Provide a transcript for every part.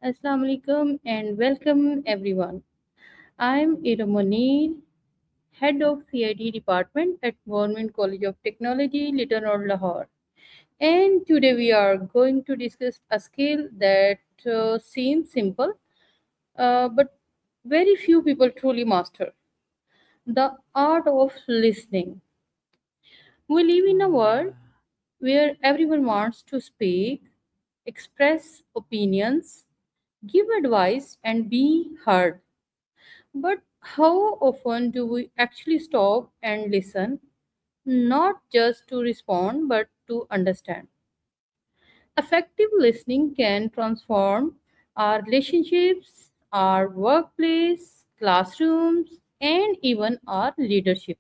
Assalamu alaikum and welcome everyone. I'm Iram Munir, Head of CIT Department at Government College of Technology, Lytton or Lahore. And today we are going to discuss a skill that seems simple, but very few people truly master the art of listening. We live in a world Ah, where everyone wants to speak, express opinions, give advice, and be heard. But how often do we actually stop and listen, not just to respond, but to understand? Effective listening can transform our relationships, our workplace, classrooms, and even our leadership.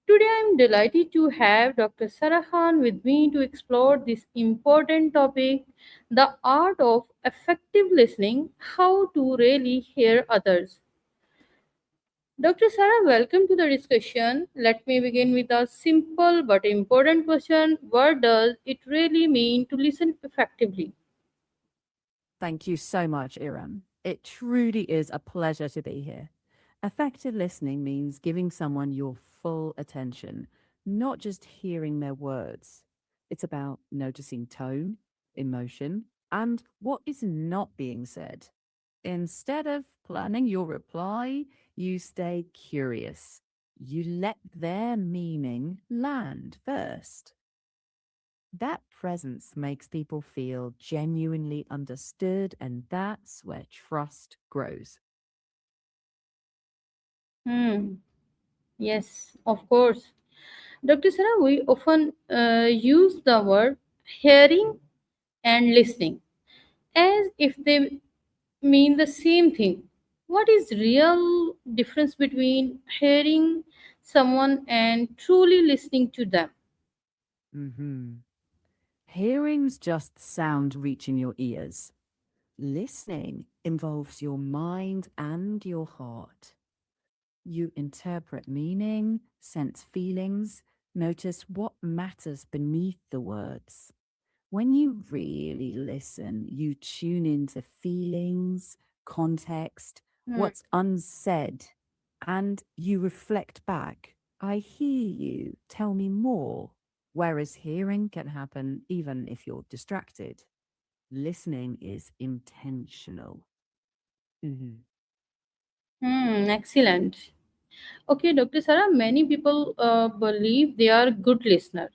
Today, I am delighted to have Dr. Sara Khan with me to explore this important topic, the art of effective listening, how to really hear others. Dr. Sarah, welcome to the discussion. Let me begin with a simple but important question. What does it really mean to listen effectively? thank you so much, Iram. It truly is a pleasure to be here. Effective listening means giving someone your full attention, not just hearing their words. It's about noticing tone, emotion, and what is not being said. Instead of planning your reply, you stay curious. You let their meaning land first. That presence makes people feel genuinely understood, and that's where trust grows. Hmm. Yes, of course. Dr. Sarah, we often use the word hearing and listening as if they mean the same thing. What is real difference between hearing someone and truly listening to them? hmm Hearing's just sound reaching your ears. Listening involves your mind and your heart. You interpret meaning, sense feelings, notice what matters beneath the words. When you really listen, you tune into feelings, context, Hmm. what's unsaid, and you reflect back. I hear you. Tell me more. Whereas hearing can happen even if you're distracted. Listening is intentional. Mhm. Excellent. Okay, Dr. Sarah, many people believe they are good listener,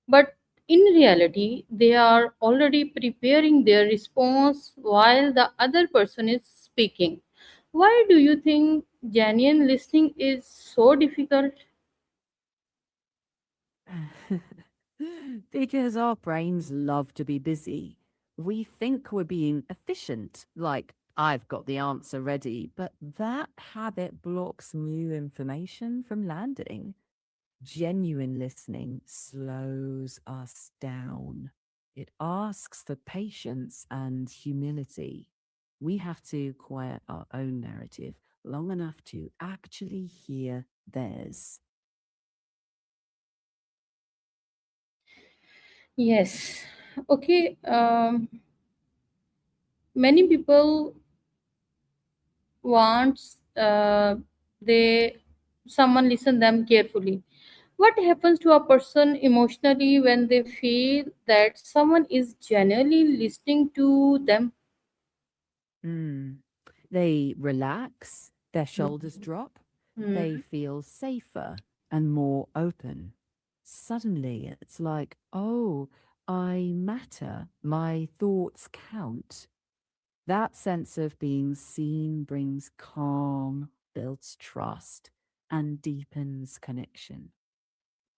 but in reality, they are already preparing their response while the other person is speaking. Why do you think genuine listening is so difficult? Because our brains love to be busy. We think we're being efficient, like, I've got the answer ready, but that habit blocks new information from landing. Genuine listening slows us down. It asks for patience and humility. We have to quiet our own narrative long enough to actually hear theirs. Yes. Okay. Many people wants they someone listen them carefully. What happens to a person emotionally when they feel that someone is genuinely listening to them? Mm. They relax, their shoulders Hmm. drop, they Hmm. feel safer and more open. Suddenly, it's like, oh, I matter, my thoughts count. That sense of being seen brings calm, builds trust, and deepens connection.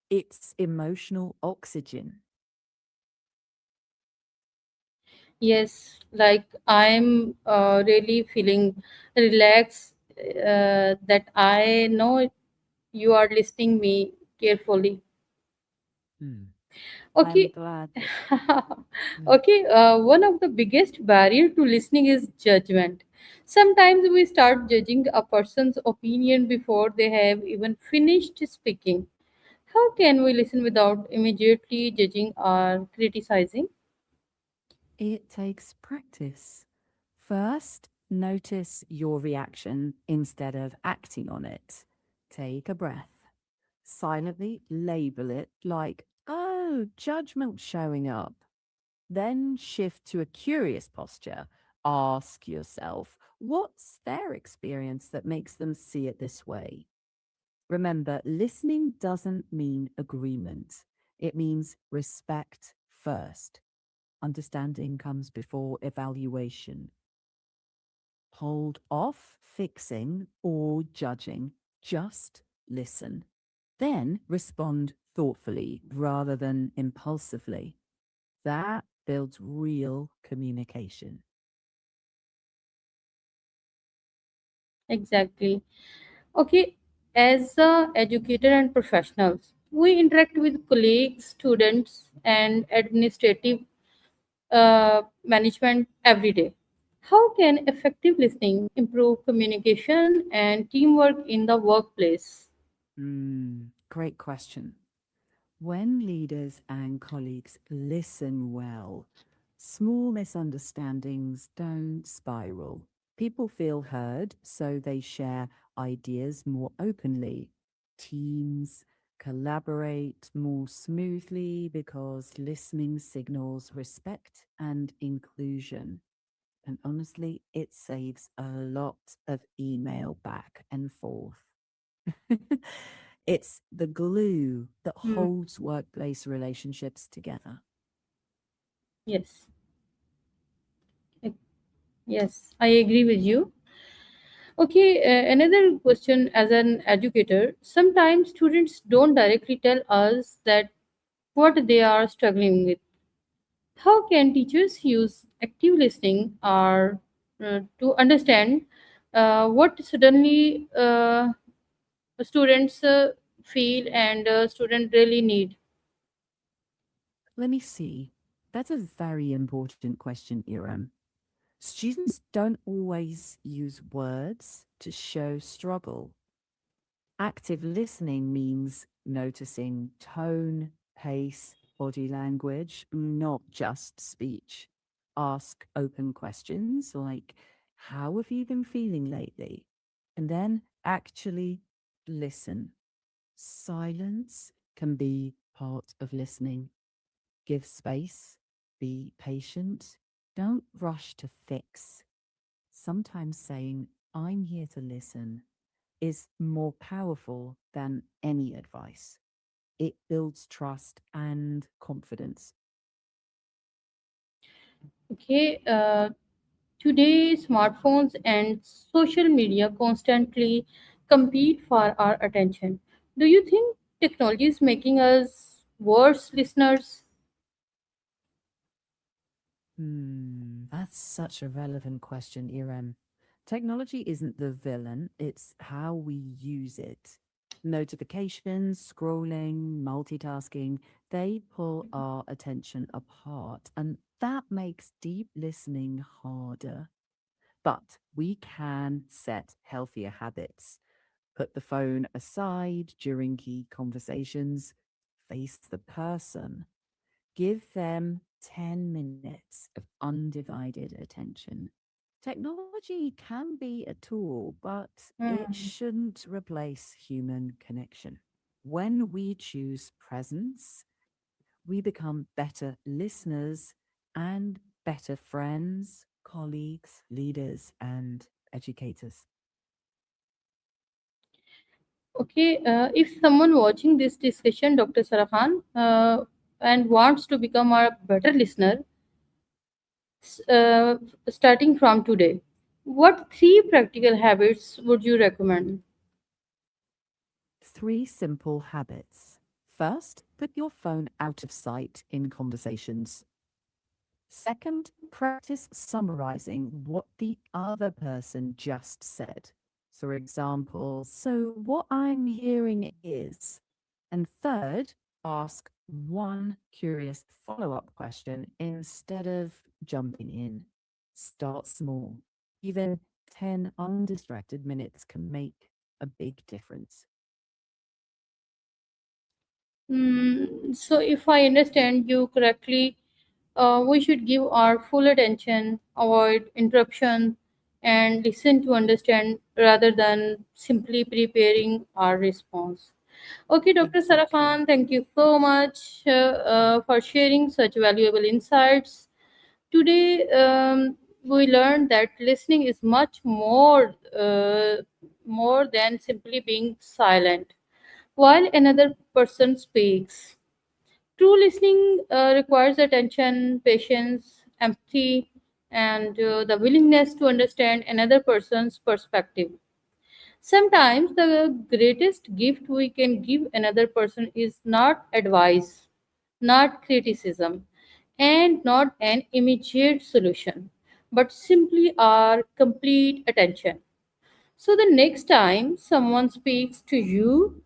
It's emotional oxygen. Yes, like I'm really feeling relaxed that I know you are listening me carefully. Hmm. I'm Okay. glad that. Hmm. Okay, one of the biggest barrier to listening is judgment. Sometimes we start judging a person's opinion before they have even finished speaking. How can we listen without immediately judging or criticizing? It takes practice. First, notice your reaction instead of acting on it. Take a breath. Silently label it like, oh, judgment showing up. Then shift to a curious posture. Ask yourself, what's their experience that makes them see it this way? Remember, listening doesn't mean agreement, it means respect first. Understanding comes before evaluation. Hold off fixing or judging. Just listen. Then respond thoughtfully rather than impulsively. That builds real communication. Exactly. Okay, as a educator and professionals, we interact with colleagues, students, and administrative management every day. How can effective listening improve communication and teamwork in the workplace? Great question. When leaders and colleagues listen well, small misunderstandings don't spiral. People feel heard, so they share ideas more openly. Teams collaborate more smoothly because listening signals respect and inclusion. And honestly, it saves a lot of email back and forth. It's the glue that Hmm. holds workplace relationships together. Yes, I- yes, I agree with you. Okay, another question as an educator. Sometimes students don't directly tell us that what they are struggling with. How can teachers use active listening or to understand what suddenly students feel and student really need? Let me see. That's a very important question, Iram. Students don't always use words to show struggle. Active listening means noticing tone, pace, body language, not just speech. Ask open questions like, how have you been feeling lately? And then actually listen. Silence can be part of listening. Give space, be patient, don't rush to fix. Sometimes saying, I'm here to listen, is more powerful than any advice. It builds trust and confidence. Okay, today smartphones and social media constantly compete for our attention. Do you think technology is making us worse listeners? That's such a relevant question, Iram. Technology isn't the villain, it's how we use it. Notifications, scrolling, multitasking, they pull our attention apart, and that makes deep listening harder. But we can set healthier habits. Put the phone aside during key conversations, face the person, give them 10 minutes of undivided attention. Technology can be a tool, but it Hmm. shouldn't replace human connection. When we choose presence, we become better listeners and better friends, colleagues, leaders, and educators. Okay, if someone watching this discussion, Dr. Sara Khan, and wants to become a better listener, uh, starting from today, what three practical habits would you recommend? Three simple habits. First, put your phone out of sight in conversations. Second, practice summarizing what the other person just said. For example, so what I'm hearing is. And third, ask one curious follow up question instead of jumping in. Start small. Even 10 undistracted minutes can make a big difference. So, if I understand you correctly, We should give our full attention, avoid interruption, and listen to understand rather than simply preparing our response. Okay, Dr. Sara Exactly. Khan, thank you so much for sharing such valuable insights. Today, we learned that listening is much more than simply being silent while another person speaks. True listening requires attention, patience, empathy, and the willingness to understand another person's perspective. Sometimes the greatest gift we can give another person is not advice, not criticism, and not an immediate solution, but simply our complete attention. So the next time someone speaks to you,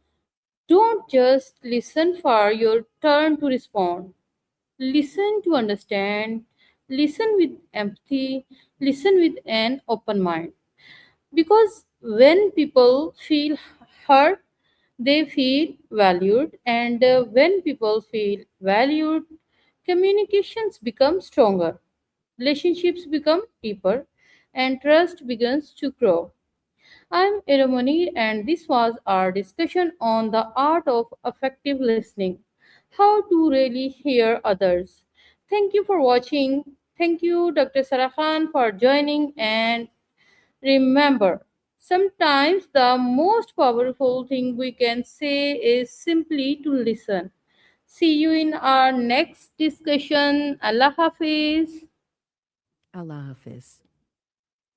don't just listen for your turn to respond. Listen to understand, listen with empathy, listen with an open mind. Because when people feel heard, they feel valued, and when people feel valued, communications become stronger, relationships become deeper, and trust begins to grow. I'm Iram Munir, and this was our discussion on the art of effective listening, how to really hear others. Thank you for watching. Thank you, Dr. Sara Khan, for joining. And remember, sometimes the most powerful thing we can say is simply to listen. See you in our next discussion. Allah Hafiz. Allah Hafiz.